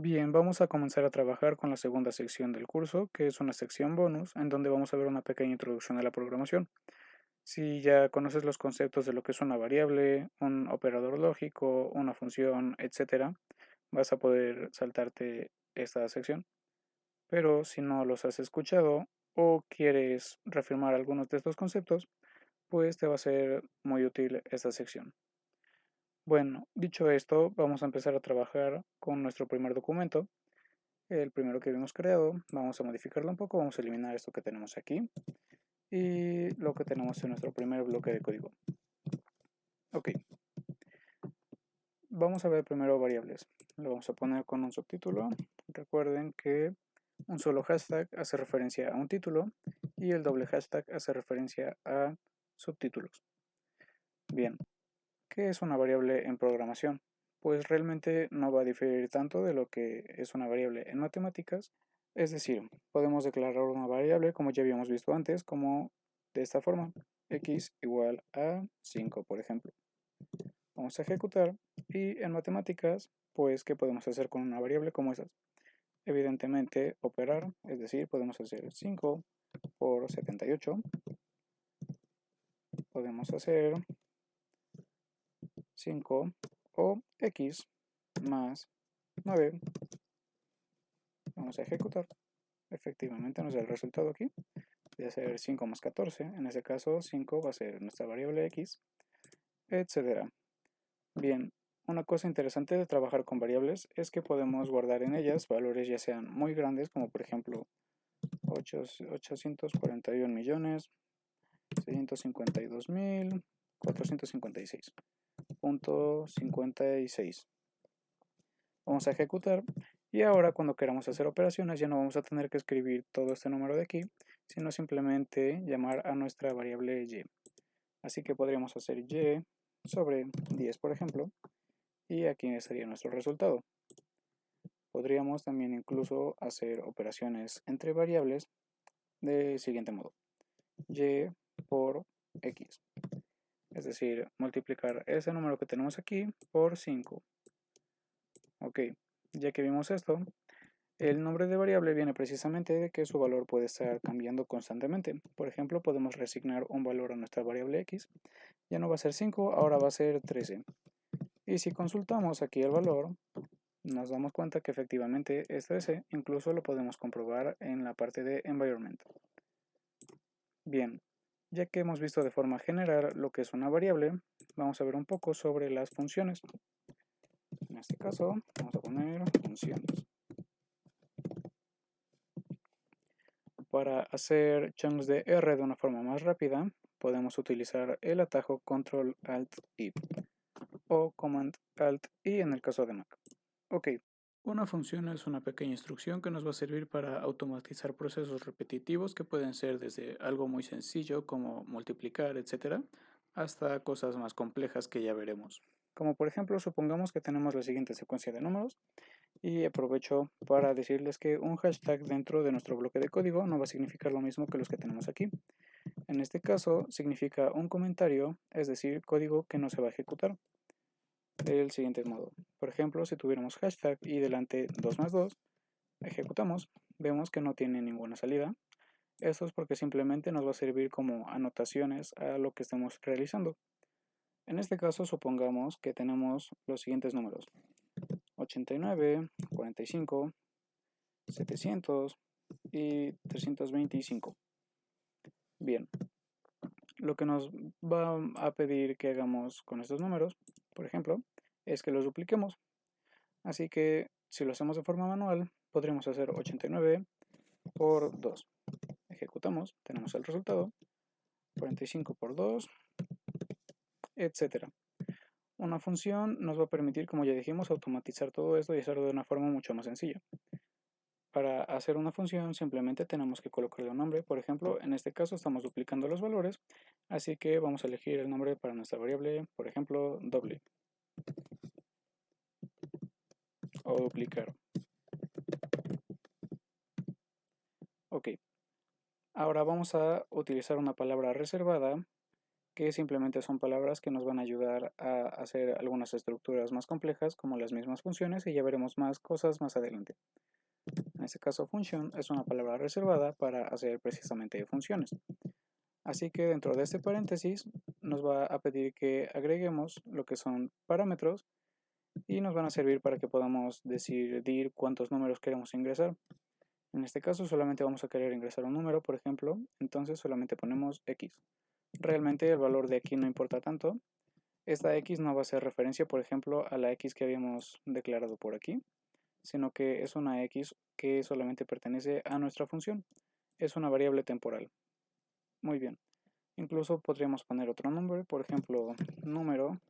Bien, vamos a comenzar a trabajar con la segunda sección del curso, que es una sección bonus, en donde vamos a ver una pequeña introducción a la programación. Si ya conoces los conceptos de lo que es una variable, un operador lógico, una función, etcétera, vas a poder saltarte esta sección. Pero si no los has escuchado o quieres reafirmar algunos de estos conceptos, pues te va a ser muy útil esta sección. Bueno, dicho esto, vamos a empezar a trabajar con nuestro primer documento, el primero que habíamos creado. Vamos a modificarlo un poco, vamos a eliminar esto que tenemos aquí y lo que tenemos en nuestro primer bloque de código. Ok, vamos a ver primero variables. Lo vamos a poner con un subtítulo. Recuerden que un solo hashtag hace referencia a un título y el doble hashtag hace referencia a subtítulos. Bien, ¿qué es una variable en programación? Pues realmente no va a diferir tanto de lo que es una variable en matemáticas. Es decir, podemos declarar una variable como ya habíamos visto antes, como de esta forma, x igual a 5, por ejemplo. Vamos a ejecutar y en matemáticas, pues, ¿qué podemos hacer con una variable como esas? Evidentemente, operar, es decir, podemos hacer 5 por 78, podemos hacer 5 o x más 9. Vamos a ejecutar. Efectivamente nos da el resultado aquí. Va a ser 5 más 14. En este caso 5 va a ser nuestra variable x, etcétera. Bien, una cosa interesante de trabajar con variables es que podemos guardar en ellas valores ya sean muy grandes, como por ejemplo 841 millones 652 mil 456.56. Vamos a ejecutar y ahora cuando queramos hacer operaciones ya no vamos a tener que escribir todo este número de aquí, sino simplemente llamar a nuestra variable y. Así que podríamos hacer y sobre 10, por ejemplo, y aquí sería nuestro resultado. Podríamos también incluso hacer operaciones entre variables del siguiente modo: y por x, es decir, multiplicar ese número que tenemos aquí por 5. Ok, ya que vimos esto, el nombre de variable viene precisamente de que su valor puede estar cambiando constantemente. Por ejemplo, podemos reasignar un valor a nuestra variable x. Ya no va a ser 5, ahora va a ser 13. Y si consultamos aquí el valor, nos damos cuenta que efectivamente es 13. Incluso lo podemos comprobar en la parte de environment. Bien, ya que hemos visto de forma general lo que es una variable, vamos a ver un poco sobre las funciones. En este caso, vamos a poner funciones. Para hacer chunks de R de una forma más rápida, podemos utilizar el atajo Ctrl-Alt-I o Command-Alt-I en el caso de Mac. Ok, una función es una pequeña instrucción que nos va a servir para automatizar procesos repetitivos que pueden ser desde algo muy sencillo como multiplicar, etcétera, hasta cosas más complejas que ya veremos. Como por ejemplo, supongamos que tenemos la siguiente secuencia de números y aprovecho para decirles que un hashtag dentro de nuestro bloque de código no va a significar lo mismo que los que tenemos aquí. En este caso significa un comentario, es decir, código que no se va a ejecutar del siguiente modo. Por ejemplo, si tuviéramos hashtag y delante 2 más 2, ejecutamos, vemos que no tiene ninguna salida. Esto es porque simplemente nos va a servir como anotaciones a lo que estemos realizando. En este caso, supongamos que tenemos los siguientes números: 89, 45, 700 y 325. Bien, lo que nos va a pedir que hagamos con estos números, por ejemplo, es que los dupliquemos. Así que si lo hacemos de forma manual, podríamos hacer 89 por 2. Ejecutamos, tenemos el resultado, 45 por 2, etcétera. Una función nos va a permitir, como ya dijimos, automatizar todo esto y hacerlo de una forma mucho más sencilla. Para hacer una función simplemente tenemos que colocarle un nombre. Por ejemplo, en este caso estamos duplicando los valores, así que vamos a elegir el nombre para nuestra variable, por ejemplo, doble o duplicar. Ok, ahora vamos a utilizar una palabra reservada que simplemente son palabras que nos van a ayudar a hacer algunas estructuras más complejas como las mismas funciones, y ya veremos más cosas más adelante. En este caso, función es una palabra reservada para hacer precisamente funciones. Así que dentro de este paréntesis nos va a pedir que agreguemos lo que son parámetros y nos van a servir para que podamos decidir cuántos números queremos ingresar. En este caso solamente vamos a querer ingresar un número, por ejemplo, entonces solamente ponemos x. Realmente el valor de aquí no importa tanto. Esta x no va a ser referencia, por ejemplo, a la x que habíamos declarado por aquí, sino que es una x que solamente pertenece a nuestra función. Es una variable temporal. Muy bien. Incluso podríamos poner otro nombre, por ejemplo, número,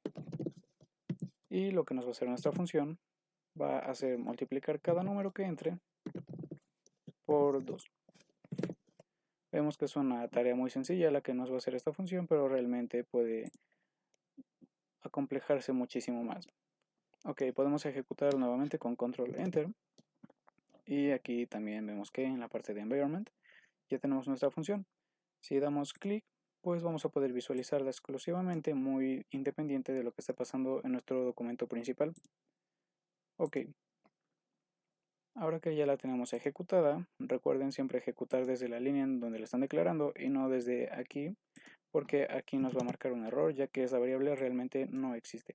y lo que nos va a hacer nuestra función va a hacer multiplicar cada número que entre por 2. Vemos que es una tarea muy sencilla la que nos va a hacer esta función, pero realmente puede acomplejarse muchísimo más. Ok, podemos ejecutar nuevamente con control enter, y aquí también vemos que en la parte de environment ya tenemos nuestra función. Si damos clic, pues vamos a poder visualizarla exclusivamente, muy independiente de lo que está pasando en nuestro documento principal. Ok, ahora que ya la tenemos ejecutada, recuerden siempre ejecutar desde la línea en donde la están declarando y no desde aquí, porque aquí nos va a marcar un error, ya que esa variable realmente no existe.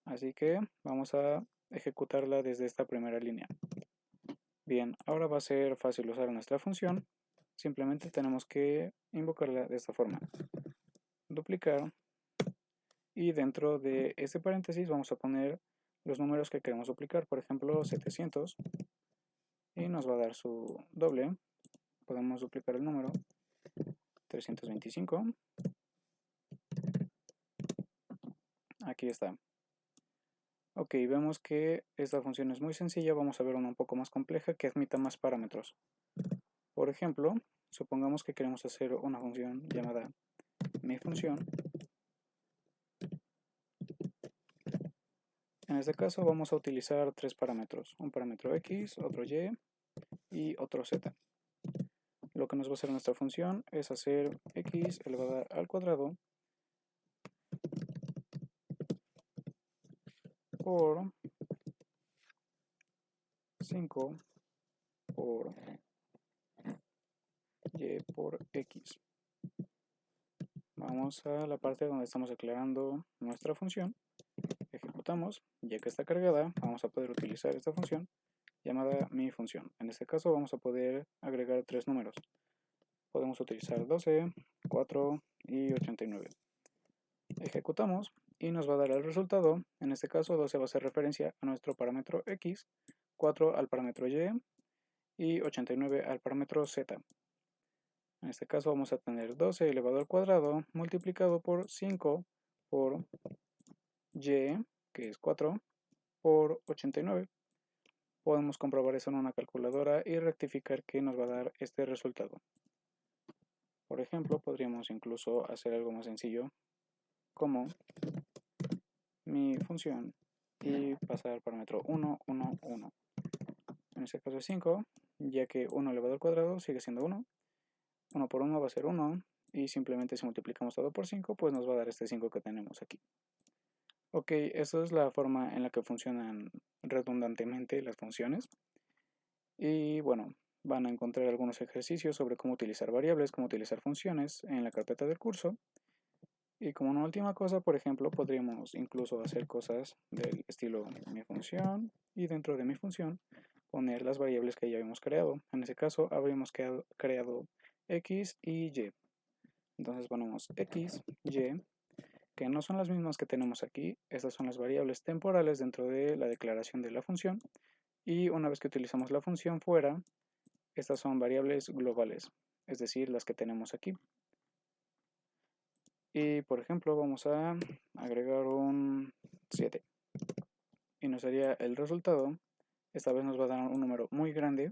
Así que vamos a ejecutarla desde esta primera línea. Bien, ahora va a ser fácil usar nuestra función. Simplemente tenemos que invocarla de esta forma. Duplicar, y dentro de este paréntesis vamos a poner los números que queremos duplicar, por ejemplo 700, y nos va a dar su doble. Podemos duplicar el número 325. Aquí está. Ok, vemos que esta función es muy sencilla. Vamos a ver una un poco más compleja que admita más parámetros. Por ejemplo, supongamos que queremos hacer una función llamada miFunción. En este caso vamos a utilizar tres parámetros, un parámetro x, otro y otro z. Lo que nos va a hacer nuestra función es hacer x elevado al cuadrado por 5 por y por x. Vamos a la parte donde estamos declarando nuestra función. Ejecutamos. Ya que está cargada, vamos a poder utilizar esta función llamada miFunción. En este caso vamos a poder agregar tres números. Podemos utilizar 12, 4 y 89. Ejecutamos y nos va a dar el resultado. En este caso 12 va a hacer referencia a nuestro parámetro x, 4 al parámetro y 89 al parámetro z. En este caso vamos a tener 12 elevado al cuadrado multiplicado por 5 por y, que es 4, por 89. Podemos comprobar eso en una calculadora y rectificar que nos va a dar este resultado. Por ejemplo, podríamos incluso hacer algo más sencillo, como miFunción, y pasar al parámetro 1, 1, 1. En este caso es 5, ya que 1 elevado al cuadrado sigue siendo 1. 1 por 1 va a ser 1, y simplemente si multiplicamos todo por 5, pues nos va a dar este 5 que tenemos aquí. Ok, esa es la forma en la que funcionan redundantemente las funciones. Y bueno, van a encontrar algunos ejercicios sobre cómo utilizar variables, cómo utilizar funciones en la carpeta del curso. Y como una última cosa, por ejemplo, podríamos incluso hacer cosas del estilo miFunción, y dentro de miFunción poner las variables que ya habíamos creado. En ese caso habríamos creado x y y. Entonces ponemos x, y, que no son las mismas que tenemos aquí. Estas son las variables temporales dentro de la declaración de la función. Y una vez que utilizamos la función fuera, estas son variables globales, es decir, las que tenemos aquí. Y por ejemplo vamos a agregar un 7 y nos daría el resultado. Esta vez nos va a dar un número muy grande,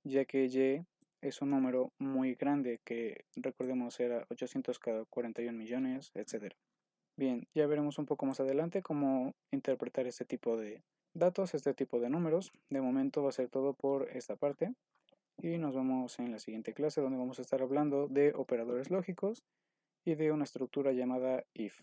ya que y es un número muy grande que recordemos era 841 millones, etc. Bien, ya veremos un poco más adelante cómo interpretar este tipo de datos, este tipo de números. De momento va a ser todo por esta parte, y nos vemos en la siguiente clase donde vamos a estar hablando de operadores lógicos y de una estructura llamada if.